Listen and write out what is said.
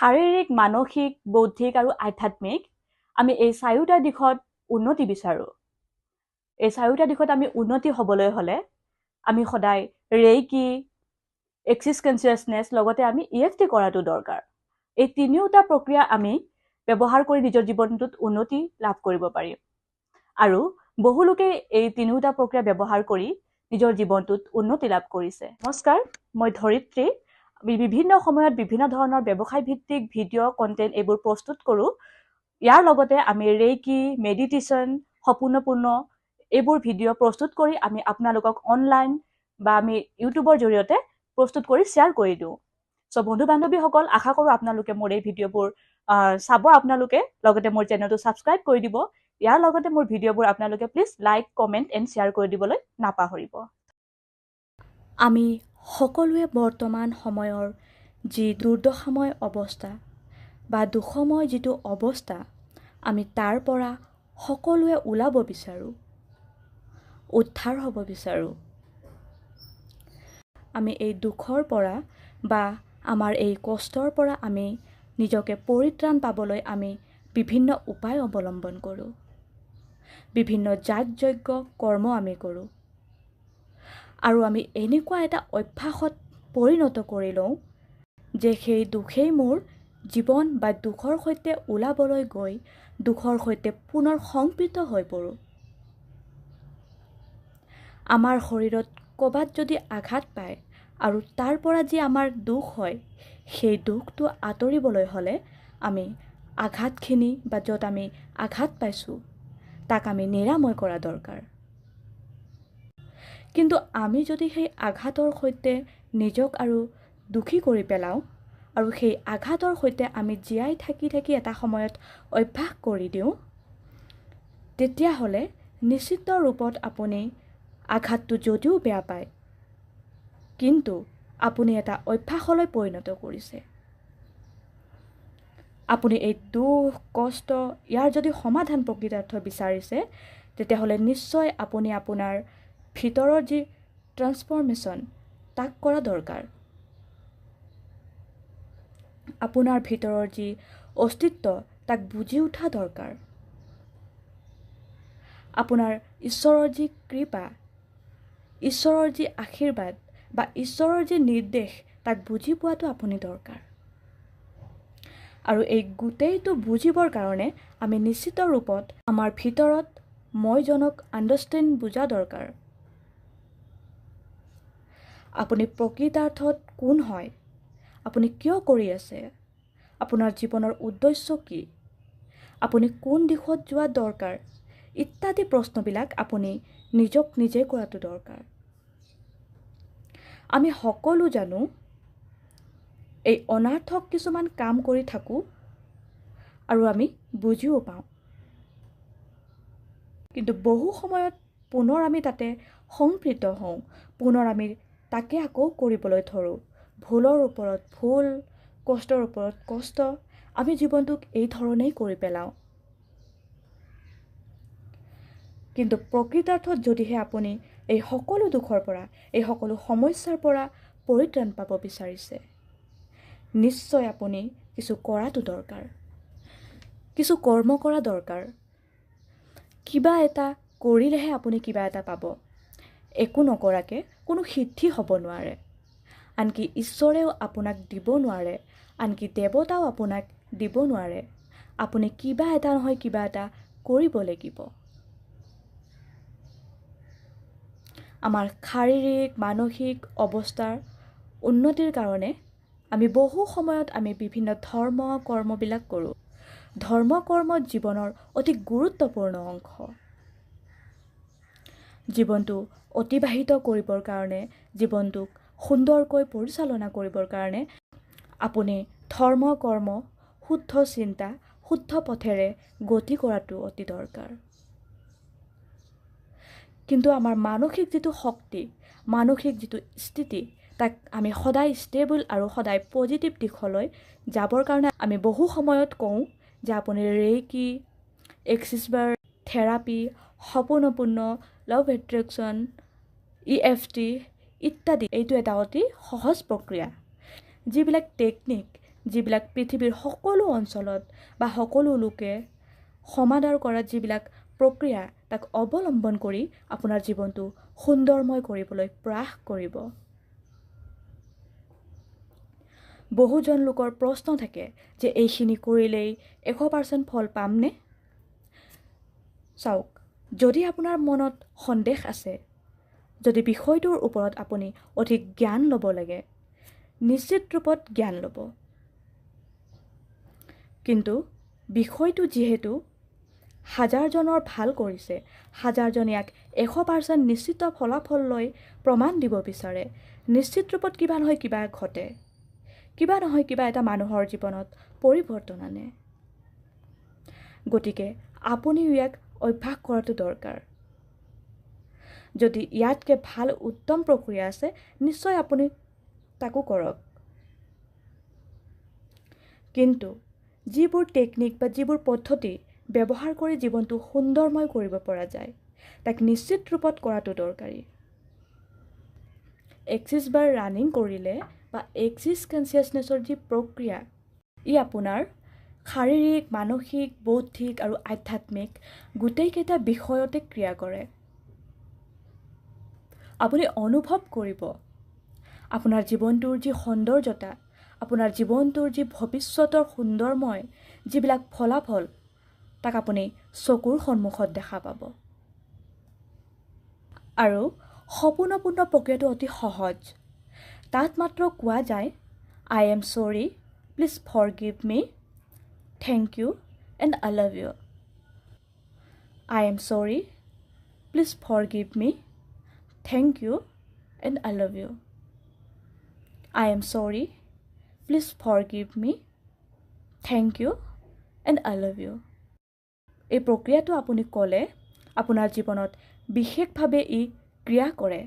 শাৰীৰিক, মানসিক, বৌদ্ধিক আৰু আধ্যাত্মিক আমি এই চাৰিওটা দিশত উন্নতি বিচাৰোঁ। এই চাৰিওটা দিশত আমি উন্নতি হ'বলৈ হ'লে আমি সদায় ৰেইকি, এক্সিছ কনচিয়াছনেছ লগতে আমি EFT কৰাটো দৰকাৰ। এই তিনিওটা প্ৰক্ৰিয়া আমি ব্যৱহাৰ কৰি নিজৰ জীৱনটোত উন্নতি লাভ কৰিব পাৰিম। আৰু বহু লোকে এই তিনিওটা প্ৰক্ৰিয়া ব্যৱহাৰ কৰি নিজৰ জীৱনটোত উন্নতি লাভ কৰিছে। নমস্কাৰ, মই ধৰিত্ৰী। আমি বিভিন্ন সময়ত বিভিন্ন ধৰণৰ ব্যৱসায় ভিত্তিক ভিডিঅ' কণ্টেণ্ট এইবোৰ প্ৰস্তুত কৰোঁ। ইয়াৰ লগতে আমি ৰেইকি, মেডিটেশ্যন, সপূৰ্ণপূৰ্ণ এইবোৰ ভিডিঅ' প্ৰস্তুত কৰি আমি আপোনালোকক অনলাইন বা আমি ইউটিউবৰ জৰিয়তে প্ৰস্তুত কৰি শ্বেয়াৰ কৰি দিওঁ। চ' বন্ধু বান্ধৱীসকল, আশা কৰোঁ আপোনালোকে মোৰ এই ভিডিঅ'বোৰ চাব আপোনালোকে, লগতে মোৰ চেনেলটো ছাবস্ক্ৰাইব কৰি দিব। ইয়াৰ লগতে মোৰ ভিডিঅ'বোৰ আপোনালোকে please like, comment and share কৰি দিবলৈ নাপাহৰিব। আমি সকলোৱে বৰ্তমান সময়ৰ যি দুৰ্দশাময় অৱস্থা বা দুখময় যিটো অৱস্থা, আমি তাৰ পৰা সকলোৱে ওলাব বিচাৰোঁ, উদ্ধাৰ হ'ব বিচাৰোঁ। আমি এই দুখৰ পৰা বা আমাৰ এই কষ্টৰ পৰা আমি নিজকে পৰিত্ৰাণ পাবলৈ আমি বিভিন্ন উপায় অৱলম্বন কৰোঁ, বিভিন্ন যাগ-যজ্ঞ কৰ্ম আমি কৰোঁ। আৰু আমি এনেকুৱা এটা অভ্যাসত পৰিণত কৰি লওঁ যে সেই দুখেই মোৰ জীৱন বা দুখৰ সৈতে ওলাবলৈ গৈ দুখৰ সৈতে পুনৰ সংপৃক্ত হৈ পৰোঁ। আমাৰ শৰীৰত ক'ৰবাত যদি আঘাত পায় আৰু তাৰ পৰা যি আমাৰ দুখ হয়, সেই দুখটো আঁতৰিবলৈ হ'লে আমি আঘাতখিনি বা য'ত আমি আঘাত পাইছোঁ তাক আমি নিৰাময় কৰা দৰকাৰ। কিন্তু আমি যদি সেই আঘাতৰ সৈতে নিজক আৰু দুখী কৰি পেলাওঁ আৰু সেই আঘাতৰ সৈতে আমি জীয়াই থাকি এটা সময়ত অভ্যাস কৰি দিওঁ, তেতিয়াহ'লে নিশ্চিত ৰূপত আপুনি আঘাতটো যদিও বেয়া পায়, কিন্তু আপুনি এটা অভ্যাসলৈ পৰিণত কৰিছে। আপুনি এই দুখ, কষ্ট ইয়াৰ যদি সমাধান প্ৰকৃতাৰ্থ বিচাৰিছে, তেতিয়াহ'লে নিশ্চয় আপুনি আপোনাৰ ভিতৰৰ যি ট্ৰান্সফৰ্মেশ্যন তাক কৰা দৰকাৰ। আপোনাৰ ভিতৰৰ যি অস্তিত্ব তাক বুজি উঠা দৰকাৰ। আপোনাৰ ঈশ্বৰৰ যি কৃপা, ঈশ্বৰৰ যি আশীৰ্বাদ বা ঈশ্বৰৰ যি নিৰ্দেশ তাক বুজি পোৱাটো আপুনি দৰকাৰ। আৰু এই গোটেইটো বুজিবৰ কাৰণে আমি নিশ্চিত ৰূপত আমাৰ ভিতৰত মইজনক আণ্ডাৰষ্টেণ্ড বুজা দৰকাৰ। আপুনি প্ৰকৃতাৰ্থত কোন হয়, আপুনি কিয় কৰি আছে, আপোনাৰ জীৱনৰ উদ্দেশ্য কি, আপুনি কোন দিশত যোৱা দৰকাৰ, ইত্যাদি প্ৰশ্নবিলাক আপুনি নিজক নিজে কৰাটো দৰকাৰ। আমি সকলো জানো এই অনাৰ্থক কিছুমান কাম কৰি থাকোঁ আৰু আমি বুজিও পাওঁ, কিন্তু বহু সময়ত পুনৰ আমি তাতে সংপৃক্ত হওঁ, পুনৰ আমি তাকে আকৌ কৰিবলৈ ধৰোঁ। ভুলৰ ওপৰত ভুল, কষ্টৰ ওপৰত কষ্ট, আমি জীৱনটোক এই ধৰণেই কৰি পেলাওঁ। কিন্তু প্ৰকৃতাৰ্থত যদিহে আপুনি এই সকলো দুখৰ পৰা, এই সকলো সমস্যাৰ পৰা পৰিত্ৰাণ পাব বিচাৰিছে, নিশ্চয় আপুনি কিছু কৰাটো দৰকাৰ, কিছু কৰ্ম কৰা দৰকাৰ। কিবা এটা কৰিলেহে আপুনি কিবা এটা পাব। একো নকৰাকৈ কোনো সিদ্ধি হ'ব নোৱাৰে। আনকি ঈশ্বৰেও আপোনাক দিব নোৱাৰে, আনকি দেৱতাও আপোনাক দিব নোৱাৰে। আপুনি কিবা এটা নহয় কিবা এটা কৰিব লাগিব। আমাৰ শাৰীৰিক, মানসিক অৱস্থাৰ উন্নতিৰ কাৰণে আমি বহু সময়ত আমি বিভিন্ন ধৰ্ম কৰ্মবিলাক কৰোঁ। ধৰ্ম কৰ্ম জীৱনৰ অতি গুৰুত্বপূৰ্ণ অংশ। জীৱনটো অতিবাহিত কৰিবৰ কাৰণে, জীৱনটোক সুন্দৰকৈ পৰিচালনা কৰিবৰ কাৰণে আপুনি ধৰ্ম কৰ্ম, শুদ্ধ চিন্তা, শুদ্ধ পথেৰে গতি কৰাটো অতি দৰকাৰ। কিন্তু আমাৰ মানসিক যিটো শক্তি, মানসিক যিটো স্থিতি, তাক আমি সদায় ষ্টেবল আৰু সদায় পজিটিভ দিশলৈ যাবৰ কাৰণে আমি বহু সময়ত কওঁ যে আপুনি ৰেইকি, এক্সিছ বাৰ থেৰাপি, সপূৰ্ণপূৰ্ণ লভ এট্ৰেকশ্যন, EFT ইত্যাদি। এইটো এটা অতি সহজ প্ৰক্ৰিয়া, যিবিলাক টেকনিক, যিবিলাক পৃথিৱীৰ সকলো অঞ্চলত বা সকলো লোকে সমাদৰ কৰাত যিবিলাক প্ৰক্ৰিয়া তাক অৱলম্বন কৰি আপোনাৰ জীৱনটো সুন্দৰময় কৰিবলৈ প্ৰয়াস কৰিব। বহুজন লোকৰ প্ৰশ্ন থাকে যে এইখিনি কৰিলেই 100% ফল পামনে? চাওক, যদি আপোনাৰ মনত সন্দেহ আছে, যদি বিষয়টোৰ ওপৰত আপুনি অধিক জ্ঞান ল'ব লাগে, নিশ্চিত ৰূপত জ্ঞান ল'ব। কিন্তু বিষয়টো যিহেতু হাজাৰজনৰ ভাল কৰিছে, হাজাৰজনে ইয়াক 100% নিশ্চিত ফলাফল লৈ প্ৰমাণ দিব বিচাৰে, নিশ্চিত ৰূপত কিবা নহয় কিবা ঘটে, কিবা নহয় কিবা এটা মানুহৰ জীৱনত পৰিৱৰ্তন আনে। গতিকে আপুনিও ইয়াক অভ্যাস কৰাটো দৰকাৰ। যদি ইয়াতকৈ ভাল উত্তম প্ৰক্ৰিয়া আছে, নিশ্চয় আপুনি তাকো কৰক। কিন্তু যিবোৰ টেকনিক বা যিবোৰ পদ্ধতি ব্যৱহাৰ কৰি জীৱনটো সুন্দৰময় কৰিব পৰা যায়, তাক নিশ্চিত ৰূপত কৰাটো দৰকাৰী। এক্সিছ বাৰ ৰানিং কৰিলে বা এক্সিছ কনচিয়াছনেছৰ যি প্ৰক্ৰিয়া, ই আপোনাৰ শাৰীৰিক, মানসিক, বৌদ্ধিক আৰু আধ্যাত্মিক গোটেইকেইটা বিষয়তে ক্ৰিয়া কৰে। আপুনি অনুভৱ কৰিব আপোনাৰ জীৱনটোৰ যি সৌন্দৰ্যতা, আপোনাৰ জীৱনটোৰ যি ভৱিষ্যতৰ সুন্দৰময় যিবিলাক ফলাফল, তাক আপুনি চকুৰ সন্মুখত দেখা পাব। আৰু সম্পূৰ্ণ প্ৰক্ৰিয়াটো অতি সহজ। তাত মাত্ৰ কোৱা যায়, I am sorry, please forgive me, thank you and I love you. I am sorry, please forgive me, thank you and I love you. I am sorry, please forgive me, thank you and I love you. এই প্ৰক্ৰিয়াটো আপুনি ক'লে আপোনাৰ জীৱনত বিশেষভাৱে ই ক্ৰিয়া কৰে।